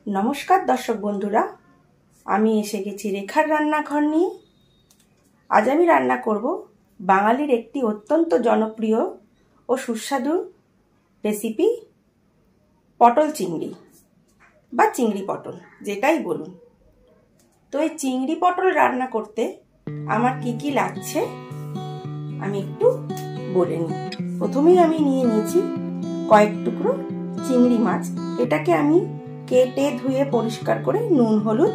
नमस्कार दर्शक बंधुरा आमी एसे गेছি रेखार रान्नाघर निये। आज आमी रान्ना करब बांगालिर एकटी अत्यंत जनप्रिय और सुस्वादु रेसिपि पटल चिंगड़ी बा चिंगड़ी पटल जेटाई बोलुन। तो ये चिंगड़ी पटल रान्ना करते आमार की लागछे आमी एकटु बोले निই। प्रथमेই आमी निये निয়েছি कयेक टुकरो चिंगड़ी माछ। एटाके आमी केटे धुए परिष्कार करे नुन हलुद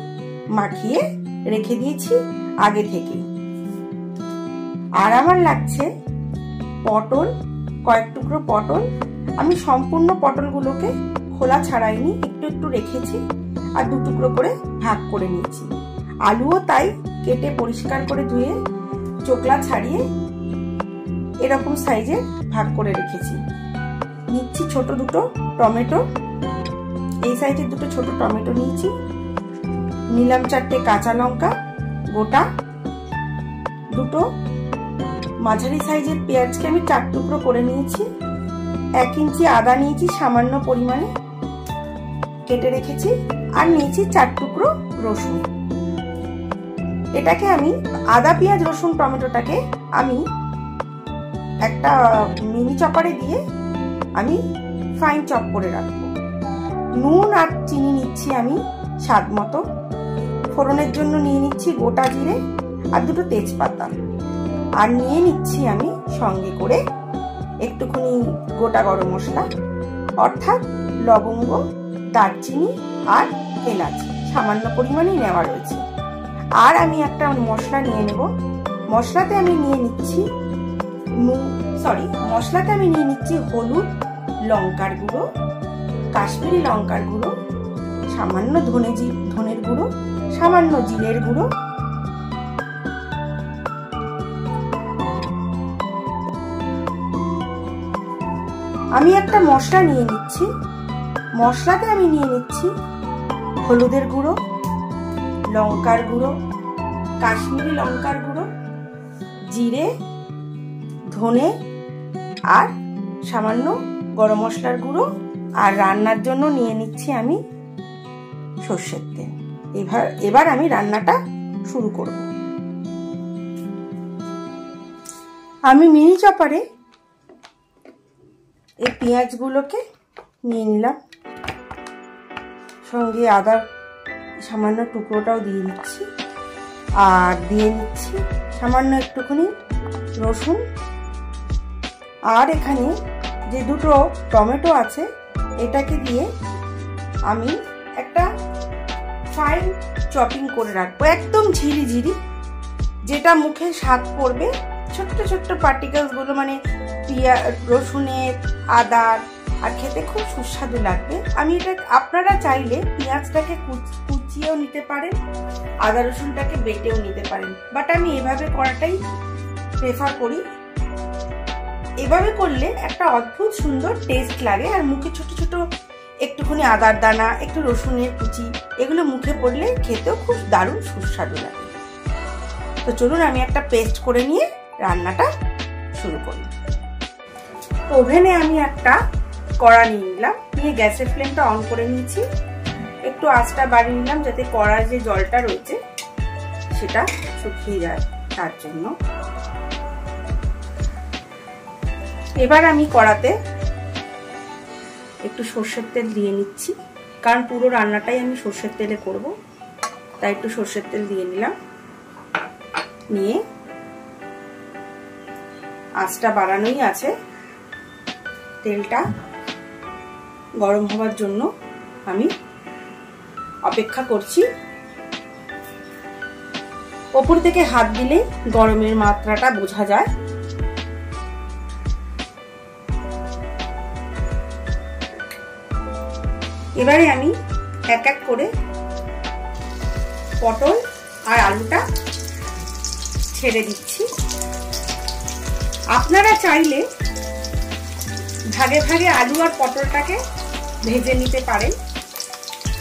माखिए रेखे दिएছি आगे थेके। আর আমার লাগছে পটল, কয়েক টুকরো পটল। আমি সম্পূর্ণ পটলগুলোকে খোলা ছাড়াইনি, একটু একটু রেখেছি আর দু টুকরো করে ভাগ করে নিয়েছি। আলুও তাই কেটে পরিষ্কার করে ধুয়ে চোকলা ছাড়িয়ে এরকম সাইজে ভাগ করে রেখেছি। নিচ্ছি ছোট দুটো টমেটো, এই সাইজের দুটো ছোট টমেটো নিয়েছি। নিলাম 4টে কাঁচা লঙ্কা গোটা, দুটো মাঝারি সাইজের পেঁয়াজকে আমি 4 টুকরো করে নিয়েছি। 1 ইঞ্চি আদা নিয়েছি সামান্য পরিমাণে কেটে রেখেছি, আর নিয়েছি 4 টুকরো রসুন। এটাকে আমি আদা পেঁয়াজ রসুন টমেটোটাকে আমি একটা মিনি চপারে দিয়ে আমি ফাইন চপ করে রাখবো। নুন আর চিনি নিচ্ছি আমি স্বাদ মতো। ফোড়নের জন্য নিয়ে নিচ্ছি গোটা জিরে আর দুটো তেজপাতা, আর নিয়ে নিচ্ছি আমি সঙ্গে করে একটুখানি গোটা গরম মশলা অর্থাৎ লবঙ্গ, দারচিনি আর এলাচ সামান্য পরিমাণেই নেওয়া রয়েছে। আর আমি একটা মশলা নিয়ে নেব। মশলাতে আমি নিয়ে নিচ্ছি হলুদ, লঙ্কার গুঁড়ো, কাশ্মীরি লঙ্কার গুঁড়ো, সামান্য ধনের গুঁড়ো, সামান্য জিরের গুঁড়ো, আমি একটা মশলা নিয়ে নিচ্ছি। মশলাতে আমি নিয়ে নিচ্ছি হলুদের গুঁড়ো, লঙ্কার গুঁড়ো, কাশ্মীরি লঙ্কার গুঁড়ো, জিরে, ধনে আর সামান্য গরম মশলার গুঁড়ো, আর রান্নার জন্য নিয়ে নিচ্ছি আমি সরষের তেল। এবার আমি রান্নাটা শুরু করব। আমি মিনি চপারে এই পেঁয়াজগুলোকে নিয়ে নিলাম, সঙ্গে আদার সামান্য টুকরোটাও দিয়ে দিচ্ছি, আর দিয়ে নিচ্ছি সামান্য একটুখানি রসুন। আর এখানে যে দুটো টমেটো আছে এটাকে দিয়ে আমি একটা ফাইন চপিং করে রাখবো, একদম ঝিরি, যেটা মুখে স্বাদ পড়বে। ছোট্ট ছোট্ট পার্টিকেলস গুলো মানে রসুনের, আদার, আর খেতে খুব সুস্বাদু লাগবে। আমি এটা আপনারা চাইলে পেঁয়াজটাকে কুচিয়েও নিতে পারেন, আদা রসুনটাকে বেটেও নিতে পারেন, বাট আমি এভাবে করাটাই প্রেফার করি। এভাবে করলে একটা অদ্ভুত সুন্দর টেস্ট লাগে, আর মুখে ছোট ছোট একটুখানি আদার দানা, একটু রসুনের কুচি, এগুলো মুখে পড়লে খেতেও খুব দারুণ সুস্বাদু লাগে। তো চলুন আমি একটা পেস্ট করে নিয়ে রান্নাটা শুরু করি। ওভেনে আমি একটা কড়া নিয়ে নিলাম, নিয়ে গ্যাসের ফ্লেমটা অন করে নিয়েছি। একটু আঁচটা বাড়িয়ে নিলাম যাতে কড়ার যে জলটা রয়েছে সেটা শুকিয়ে যায় তার জন্য। এবার আমি কড়াতে একটু সর্ষের তেল দিয়ে নিচ্ছি, কারণ পুরো রান্নাটাই আমি সর্ষের তেলে করব, তাই একটু সর্ষের তেল দিয়ে নিলাম। নিয়ে আঁচটা বাড়ানোই আছে, তেলটা গরম হওয়ার জন্য আমি অপেক্ষা করছি। ওপর থেকে হাত দিলে গরমের মাত্রাটা বোঝা যায়। এবারে আমি এক এক করে পটল আর আলুটা ছেড়ে দিচ্ছি। আপনারা চাইলে ভাগে ভাগে আলু আর পটলটাকে ভেজে নিতে পারেন,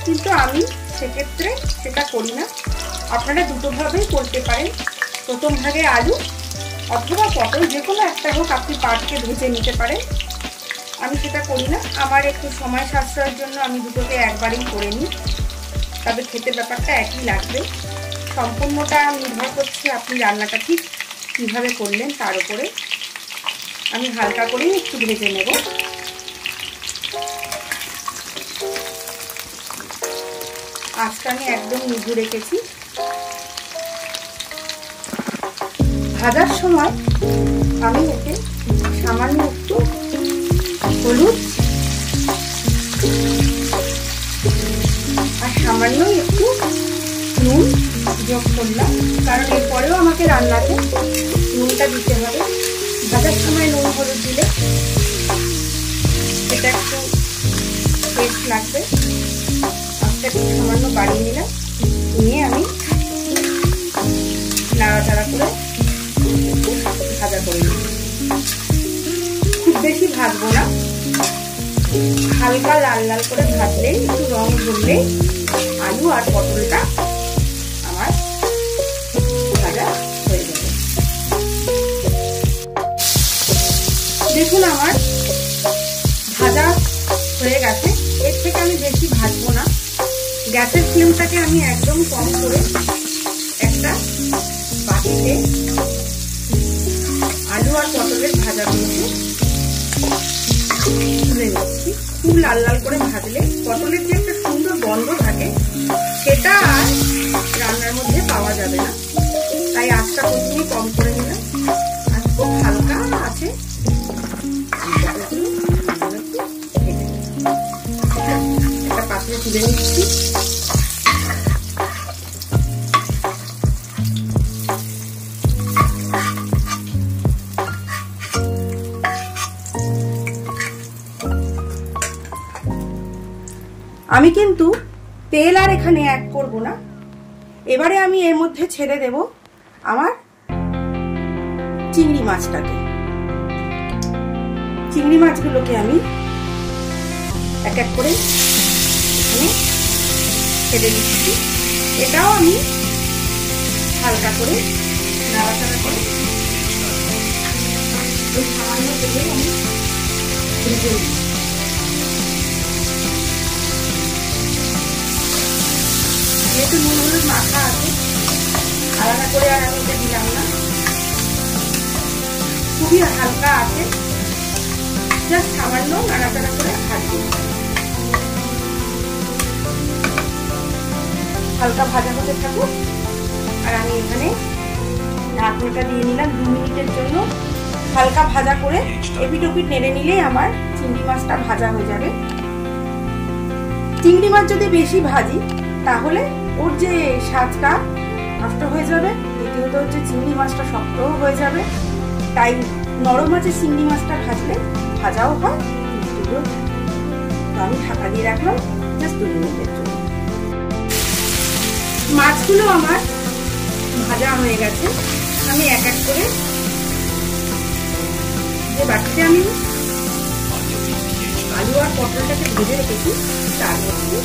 কিন্তু আমি সেক্ষেত্রে সেটা করি না। আপনারা দুটো ভাবেই করতে পারেন। প্রথম ভাগে আলু অথবা পটল যে কোনো একটা হোক আপনি পাটকে ভেজে নিতে পারেন, আমি সেটা করি না। আমার একটু সময় সাশ্রয়ের জন্য আমি দুটোকে একবারেই করে নিই, তবে খেতে ব্যাপারটা একই লাগবে। সম্পূর্ণটা নির্ভর করছে আপনি রান্নাটা ঠিক কীভাবে করলেন তার উপরে। আমি হালকা করেই একটু ভেজে নেব। আঁচটা আমি একদম নিভু রেখেছি। ভাজার সময় আমি এতে সামান্য একটু হলুদ আর সামান্য একটু নুন যোগ করলাম, কারণ এরপরেও আমাকে রান্নাতে নুনটা দিতে হবে। ভাজার সময় নুন হলুদ দিলে সেটা একটু টেস্ট লাগবে। আস্তে একটু সামান্য বাড়িয়ে নিলাম, নিয়ে আমি নাড়াচাড়া করে ভাজা করে নিই। খুব বেশি ভাজবো না, হালকা লাল লাল করে ভাজলে একটু রং ধরলে আলু আর পটলটা আমার ভাজা হয়ে যাবে। দেখুন আমার ভাজা হয়ে গেছে। এর থেকে আমি বেশি ভাজবো না। গ্যাসের ফ্লেমটাকে আমি একদম কম করে একটা বাটিতে আলু আর পটলের ভাজাগুলোকে তুলে নিচ্ছি। খুব লাল লাল করে ভাজলে পটলের যে একটা সুন্দর গন্ধ থাকে সেটা আর রান্নার মধ্যে পাওয়া যাবে না, তাই আঁচটা প্রথমেই কম করে নিলাম। আর খুব হালকা আছে একটা পাত্রে তুলে নিচ্ছি। আমি কিন্তু তেল আর এখানে অ্যাড করব না। এবারে আমি এর মধ্যে ছেড়ে দেব আমার চিংড়ি মাছটাকে। চিংড়ি মাছগুলোকে আমি এক এক করে এখানে ছেড়ে দিচ্ছি। এটাও আমি হালকা করে নাড়াচাড়া করে ওই সামান্য তেলে আমি ভেজে নিই। যেহেতু নুন হলুদ মাখা আছে, আলাদা করে আর আমি এটা দিলাম না। খুবই হালকা আছে, জাস্ট সামান্য নাড়াচাড়া করে ভাজবো। হালকা ভাজা হতে থাকুক আর আমি এখানে ঢাকনাটা দিয়ে নিলাম 2 মিনিটের জন্য। হালকা ভাজা করে এপিট ওপিট নেড়ে নিলেই আমার চিংড়ি মাছটা ভাজা হয়ে যাবে। চিংড়ি মাছ যদি বেশি ভাজি তাহলে ওর যে স্বাদটা নষ্ট হয়ে যাবে, দ্বিতীয়ত হচ্ছে চিংড়ি মাছটা শক্তও হয়ে যাবে। তাই নরম আছে চিংড়ি মাছটা ভাজলে ভাজাও হয়, তো আমি ঢাকা দিয়ে রাখলাম জাস্ট 2 মিনিটের জন্য। মাছগুলো আমার ভাজা হয়ে গেছে। আমি এক এক করে যে বাটিতে আমি আলু আর পটলটাকে ভেজে রেখেছি তার মধ্যে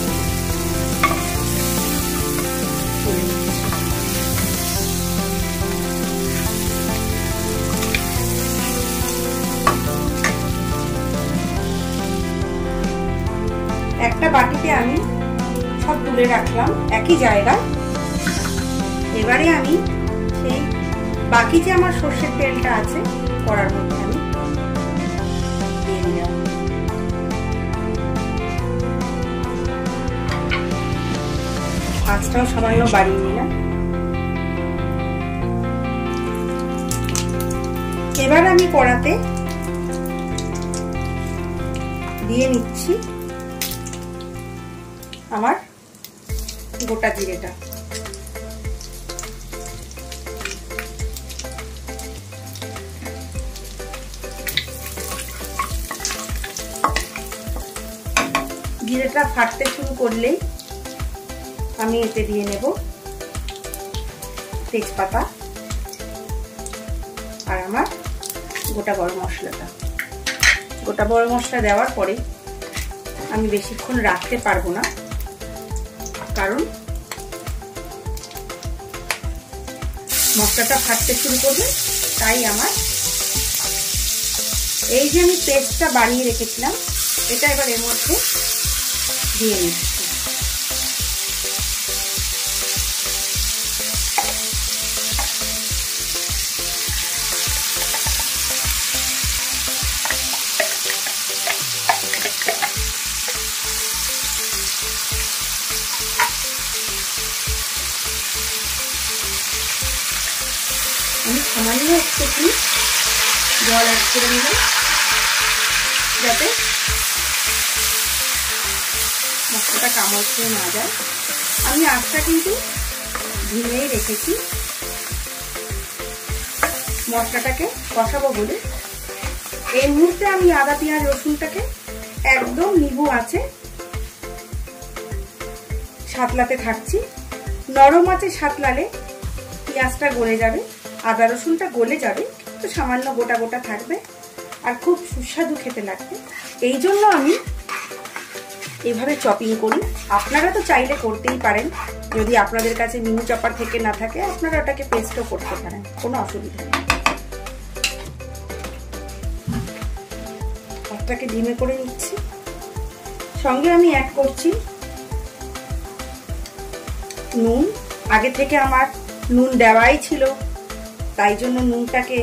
একটা বাটিতে আমি সব তুলে রাখলাম একই জায়গায়। এবারে আমি সেই বাকি যে আমার সর্ষের তেলটা আছে কড়ার মধ্যে আমি দিয়ে দিলাম। আঁচটাও সামান্য বাড়িয়ে নিলাম। এবার আমি কড়াতে দিয়ে নিচ্ছি আমার গোটা জিরেটা। জিরেটা ফাটতে শুরু করলেই আমি এতে দিয়ে নেব তেজপাতা আর আমার গোটা গরম মশলাটা। গোটা গরম মশলা দেওয়ার পরে আমি বেশিক্ষণ রাখতে পারবো না, কারণ মশলাটা ফাটতে শুরু করবে। তাই আমার এই যে আমি পেস্টটা বানিয়ে রেখেছিলাম এটা এবার এর মধ্যে দিয়ে নিচ্ছি। আমি সামান্য একটু জল অ্যাড করে নিলাম যাতে মশলাটা কামড় খেয়ে না যায়। আমি আঁচটা কিন্তু ধিমেই রেখেছি মশলাটাকে কষাবো বলে। এই মুহূর্তে আমি আদা পেঁয়াজ রসুনটাকে একদম নিবু আছে সাতলাতে থাকছি। নরম আছে সাতলালে পেঁয়াজটা গলে যাবে, আদা রসুনটা গলে যাবে, কিন্তু সামান্য গোটা গোটা থাকবে আর খুব সুস্বাদু খেতে লাগবে। এই জন্য আমি এইভাবে চপিং করি। আপনারা তো চাইলে করতেই পারেন, যদি আপনাদের কাছে মিনি চপার থেকে না থাকে আপনারা ওটাকে পেস্টও করতে পারেন, কোনো অসুবিধা নেই। ভাতটাকে ডিমে করে নিচ্ছি। সঙ্গে আমি অ্যাড করছি নুন। আগে থেকে আমার নুন দেওয়াই ছিল, তাই জন্য নুনটাকে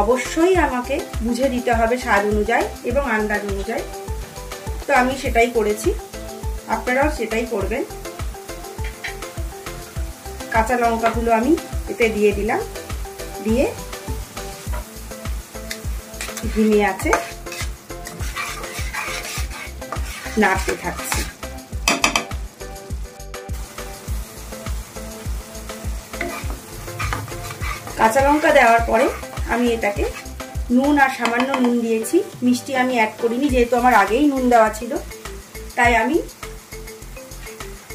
অবশ্যই আমাকে বুঝে দিতে হবে স্বাদ অনুযায়ী এবং আন্দাজ অনুযায়ী। তো আমি সেটাই করেছি, আপনারাও সেটাই করবেন। কাঁচা লঙ্কাগুলো আমি এতে দিয়ে দিলাম, দিয়ে ধিমে আছে নাড়তে থাকছি। কাঁচা লঙ্কা দেওয়ার পরে আমি এটাকে নুন আর সামান্য নুন দিয়েছি, মিষ্টি আমি অ্যাড করিনি যেহেতু আমার আগেই নুন দেওয়া ছিল। তাই আমি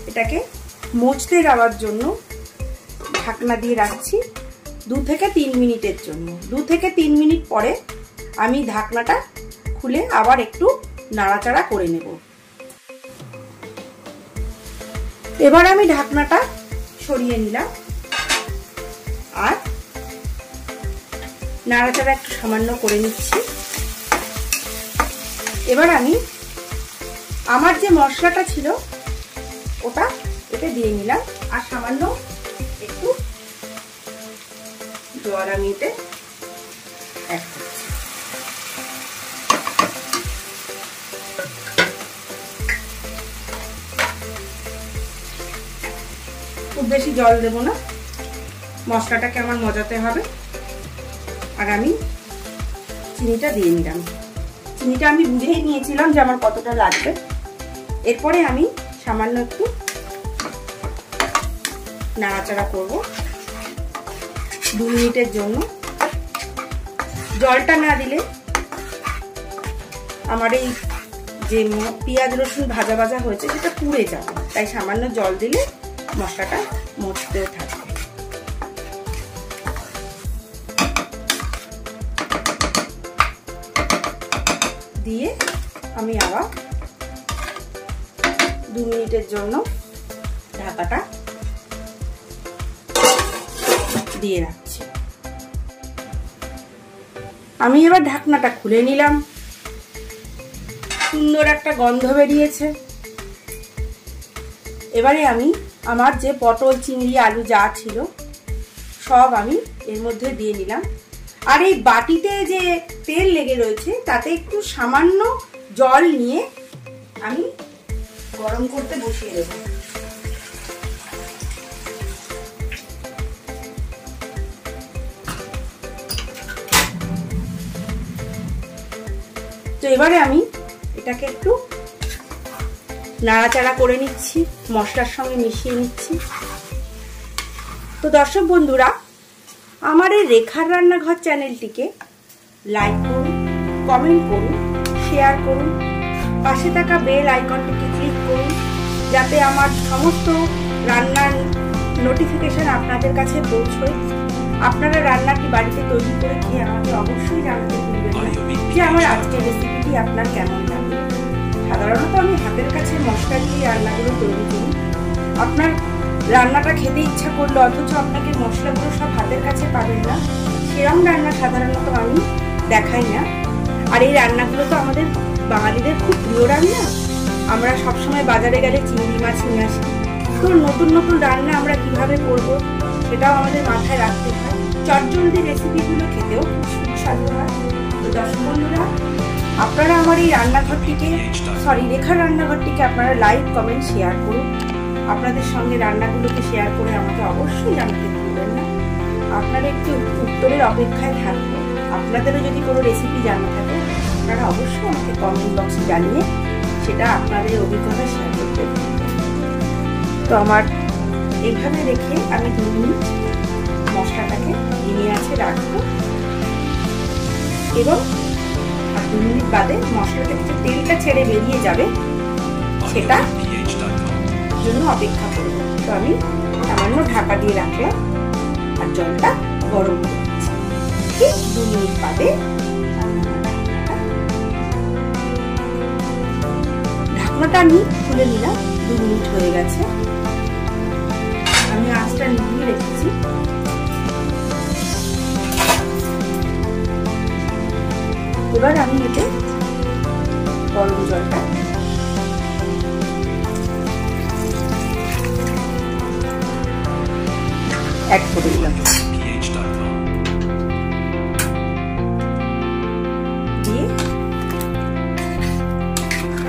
এটাকে মজতে যাওয়ার জন্য ঢাকনা দিয়ে রাখছি 2 থেকে 3 মিনিটের জন্য। 2 থেকে 3 মিনিট পরে আমি ঢাকনাটা খুলে আবার একটু নাড়াচাড়া করে নেব। এবার আমি ঢাকনাটা সরিয়ে নিলাম আর নাড়াচাড়া একটু সামান্য করে নিচ্ছি। এবার আমি আমার যে মশলাটা ছিল ওটা এতে দিয়ে নিলাম আর সামান্য একটু জল আমি এতে অ্যাড করছি। খুব বেশি জল দেব না, মশলাটাকে আমার মজাতে হবে। আর আমি চিনিটা দিয়ে নিলাম। চিনিটা আমি বুঝেই নিয়েছিলাম যে আমার কতটা লাগবে। এরপরে আমি সামান্য একটু নাড়াচাড়া করব 2 মিনিটের জন্য। জলটা না দিলে আমার এই যে পেঁয়াজ রসুন ভাজা ভাজা হয়েছে সেটা পুড়ে যাবে, তাই সামান্য জল দিলে মশলাটা মজতেও থাকবে। দিয়ে আমি আবার 2 মিনিটের জন্য ঢাকাটা দিয়ে রাখছি। আমি এবার ঢাকনাটা খুলে নিলাম। সুন্দর একটা গন্ধ বেরিয়েছে। এবারে আমি আমার যে পটল চিংড়ি আলু যা ছিল সব আমি এর মধ্যে দিয়ে নিলাম। আর এই বাটিতে যে তেল লেগে রয়েছে তাতে একটু সামান্য জল নিয়ে আমি গরম করতে বসিয়ে দেব। তো এবারে আমি এটাকে একটু নাড়াচাড়া করে নিচ্ছি, মশলার সঙ্গে মিশিয়ে নিচ্ছি। তো দর্শক বন্ধুরা, আমার এই রেখার রান্নাঘর চ্যানেলটিকে লাইক করুন, কমেন্ট করুন, শেয়ার করুন, পাশে থাকা বেল আইকনটিকে ক্লিক করুন যাতে আমার সমস্ত রান্নার নোটিফিকেশন আপনাদের কাছে পৌঁছয়। আপনারা রান্নাটি বাড়িতে তৈরি করে খেয়ে আমাকে অবশ্যই জানাতে ভুলবেন না যে আমার আজকের রেসিপিটি আপনার কেমন লাগবে। সাধারণত আমি হাতের কাছে মশলা দিয়ে রান্নাগুলো তৈরি করি। আপনার রান্নাটা খেতে ইচ্ছা করলো অথচ আপনাকে মশলাগুলো সব হাতের কাছে পাবেন না, সেরকম রান্না সাধারণত আমি দেখাই না। আর এই রান্নাগুলো তো আমাদের বাঙালিদের খুব প্রিয় রান্না। আমরা সবসময় বাজারে গেলে চিংড়ি মাছ নিয়ে আসি, তো নতুন নতুন রান্না আমরা কিভাবে করব সেটাও আমাদের মাথায় রাখতে হয়। চটজলদি রেসিপিগুলো খেতেও খুব সুস্বাদু হয়। তো দর্শক বন্ধুরা, আপনারা আমার এই রান্নাঘরটিকে রেখার রান্নাঘরটিকে আপনারা লাইক, কমেন্ট, শেয়ার করুন। আপনাদের সঙ্গে রান্নাগুলোকে শেয়ার করে আমাকে অবশ্যই জানাতে ভুলবেন না। আপনারা একটু উত্তরের অপেক্ষায় থাকবেন। আপনাদেরও যদি কোনো রেসিপি জানা থাকে আপনারা অবশ্যই আমাকে কমেন্ট বক্সে জানিয়ে সেটা আপনাদের অভিজ্ঞতা শেয়ার করতে পারেন। তো আমার এইভাবে রেখে আমি 2 মিনিট মশলাটাকে ধিমে আঁচে রাখবো এবং 2 মিনিট বাদে মশলা থেকে যে তেলটা ছেড়ে বেরিয়ে যাবে সেটা জন্য অপেক্ষা করব। তো আমি সামান্য ঢাকা দিয়ে রাখলাম আর জলটা গরম করে দিচ্ছি। ঠিক 2 মিনিট বাদে ঢাকনাটা আমি খুলে নিলাম। 2 মিনিট হয়ে গেছে। আমি আঁচটা নিভিয়ে রেখেছি। এবার আমি এতে গরম জলটা অ্যাড করে দিলাম। দিয়ে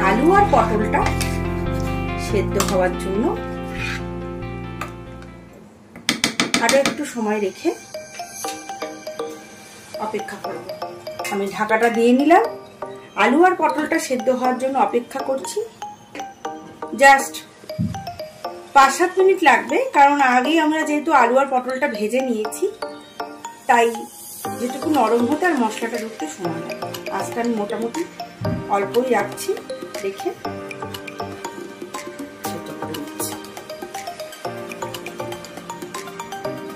আলু আর পটলটা সেদ্ধ হওয়ার জন্য আরো একটু সময় রেখে অপেক্ষা করব। আমি ঢাকাটা দিয়ে নিলাম। আলু আর পটলটা সেদ্ধ হওয়ার জন্য অপেক্ষা করছি। জাস্ট 5-7 মিনিট লাগবে, কারণ আগেই আমরা যেহেতু আলু আর পটলটা ভেজে নিয়েছি, তাই যেটুকু নরম হতে আর মশলাটা ঢুকতে সময় লাগে। আজকে আমি মোটামুটি অল্পই রাখছি, রেখে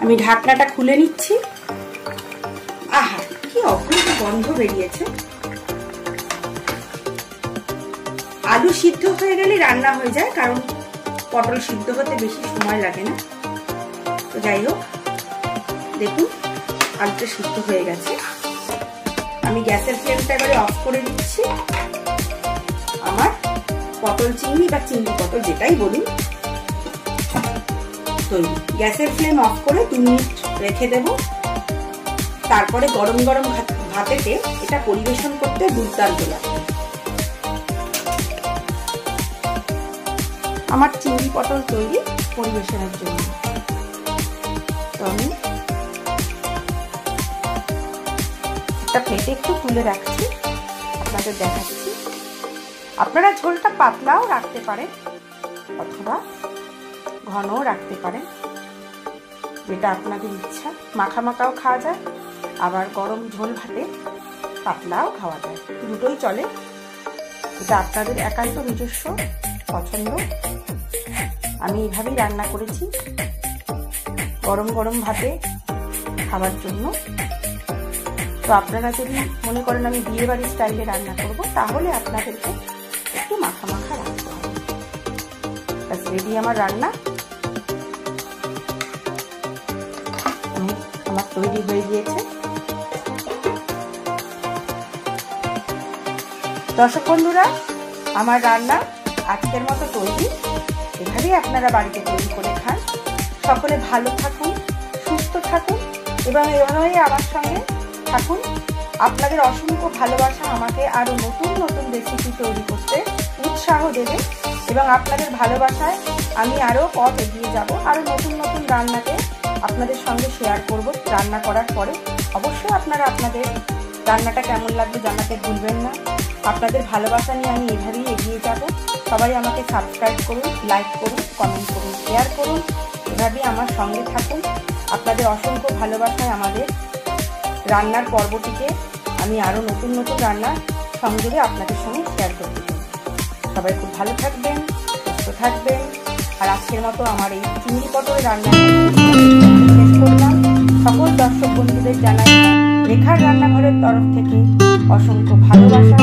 আমি ঢাকনাটা খুলে নিচ্ছি। আহা, কি অপূর্ব গন্ধ বেরিয়েছে। আলু সিদ্ধ হয়ে গেলে রান্না হয়ে যায়, কারণ পটল সিদ্ধ হতে বেশি সময় লাগে না। তো যাই হোক, দেখুন আলুটা সিদ্ধ হয়ে গেছে। আমি গ্যাসের ফ্লেমটা এবারে অফ করে দিচ্ছি। আমার পটল চিংড়ি বা চিংড়ি পটল যেটাই বলুন তৈরি। গ্যাসের ফ্লেম অফ করে 2 মিনিট রেখে দেব। তারপরে গরম গরম ভাতেতে এটা পরিবেশন করতে দুর্দান্ত লাগে। আমার চিংড়ি পটল তৈরি পরিবেশনের জন্য। তো আমি একটা প্লেটে একটু তুলে রাখছি, আপনাদের দেখাচ্ছি। আপনারা ঝোলটা পাতলাও রাখতে পারেন অথবা ঘনও রাখতে পারেন, যেটা আপনাদের ইচ্ছা। মাখা মাখাও খাওয়া যায়, আবার গরম ঝোল ভাতে পাতলাও খাওয়া যায়, দুটোই চলে। এটা আপনাদের একান্ত নিজস্ব পছন্দ। আমি এইভাবেই রান্না করেছি গরম গরম ভাতে খাওয়ার জন্য। তো আপনারা যদি মনে করেন আমি বিয়ে বাড়ির স্টাইলে রান্না করব, তাহলে আপনাদেরকে একটু মাখা মাখা রাখতে হবে। ব্যাস রেডি আমার রান্না। আমার তৈরি হয়ে গিয়েছে। দর্শক বন্ধুরা, আমার রান্না আজকের মতো তৈরি। এভাবেই আপনারা বাড়িতে তৈরি করে খান। সকলে ভালো থাকুন, সুস্থ থাকুন এবং এভাবেই আমার সঙ্গে থাকুন। আপনাদের অসংখ্য ভালোবাসা আমাকে আরো নতুন নতুন রেসিপি তৈরি করতে উৎসাহ দেবে এবং আপনাদের ভালোবাসায় আমি আরো পথ এগিয়ে যাব। আরো নতুন নতুন রান্নাকে আপনাদের সঙ্গে শেয়ার করব। রান্না করার পরে অবশ্যই আপনারা আপনাদের রান্নাটা কেমন লাগবে জানাতে ভুলবেন না। আপনাদের ভালোবাসা নিয়ে আমি এভাবেই এগিয়ে যাব। সবাই আমাকে সাবস্ক্রাইব করুন, লাইক করুন, কমেন্ট করুন, শেয়ার করুন। এভাবেই আমার সঙ্গে থাকুন। আপনাদের অসংখ্য ভালোবাসায় আমাদের রান্নার পর্বটিকে আমি আরো নতুন নতুন রান্নার সংযোগে আপনাদের সঙ্গে শেয়ার করতে চাই। সবাই খুব ভালো থাকবেন, সুস্থ থাকবেন। আর আজকের মতো আমার এই চিংড়ি পটল রান্না শেষ করলাম। সকল দর্শক বন্ধুদের জানাই রেখার রান্নাঘরের তরফ থেকে অসংখ্য ভালোবাসা।